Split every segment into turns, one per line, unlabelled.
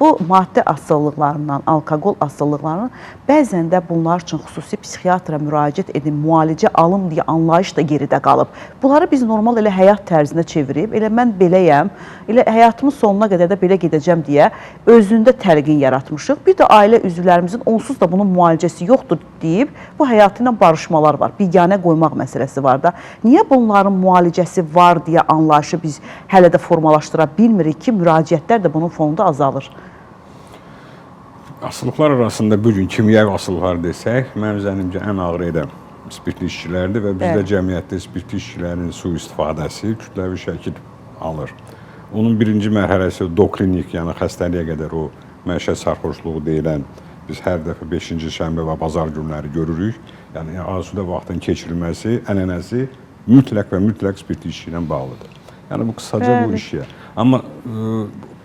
Bu maddi asılılıqlarından, alkoqol asılılıqlarından bəzən də bunlar üçün xüsusi psixiatra müraciət edin, müalicə alım deyə anlayış da geridə qalıb. Bunları biz normal elə həyat tərzinə çevirib, elə mən beləyəm, elə həyatımın sonuna qədər də belə gedəcəm deyə özündə təlqin yaratmışıq. Bir də ailə üzvlərimizin onsuz da bunun müalicəsi yoxdur deyib, bu həyatı ilə barışmalar var, biganə qoymaq məsələsi var da. Niyə bunların müalicəsi var deyə anlayışı biz hələ də formalaşdıra bilmirik ki, müraciətlər də bunun fonunda azalır?
Asılıqlar arasında bugün kimyəvi asılıqlar desək, mənim zənnimcə ən ağır edən spirtli işçilərdir və bizdə cəmiyyətdə spirtli işçilərin sui-istifadəsi kütləvi şəkil alır. Onun birinci mərhələsi doklinik, yəni xəstəliyə qədər o məişət sarxoşluğu deyilən, biz hər dəfə 5-ci şənbə və bazar günləri görürük. Yəni asudə vaxtın keçirilməsi, ənənəsi mütləq və mütləq spirtli işçi ilə bağlıdır. Yəni bu qısaca bu işə. Amma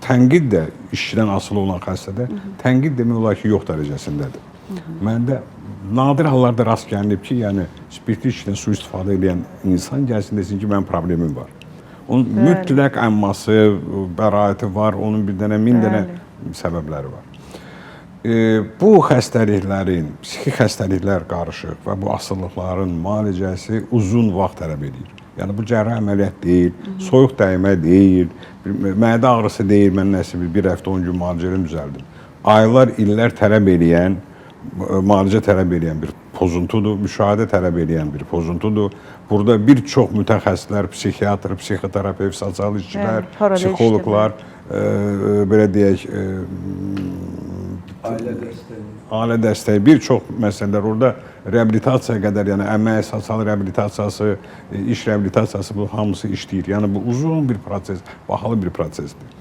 tənqid də işçidən asılı olan xəstədə tənqid demək olar ki, yox dərəcəsindədir. Məndə nadir hallarda rast gəlinib ki, yəni spirtli işçidən sui-istifadə edən insan gəlsin desin ki, mənim problemim var. Onun mütləq əmması, bəraəti var, onun bir dənə, min dənə səbəbləri var. Bu xəstəliklərin, psixik xəstəliklər qarışıq və bu asılılıqların müalicəsi uzun vaxt tələb edir. Yəni bu cərrah əməliyyat deyil, soyuq dəymə deyil, mədə ağrısı deyil, mən nəsə bir həftə 10 gün müalicəni düzəldim. Aylar, illər tələb eləyən, müalicə tələb eləyən bir pozuntudur, müşahidə tələb eləyən bir pozuntudur. Burada bir çox mütəxəssislər, psixiatr, psixoterapevt, sosial işçilər, psixoloqlar, belə deyək, ailə dəstəyi, bir çox məsələlər orada reabilitasiyaya qədər, yəni əmək, sosial reabilitasiyası, iş reabilitasiyası bu hamısı işləyir. Yəni bu uzun bir proses, bahalı bir prosesdir.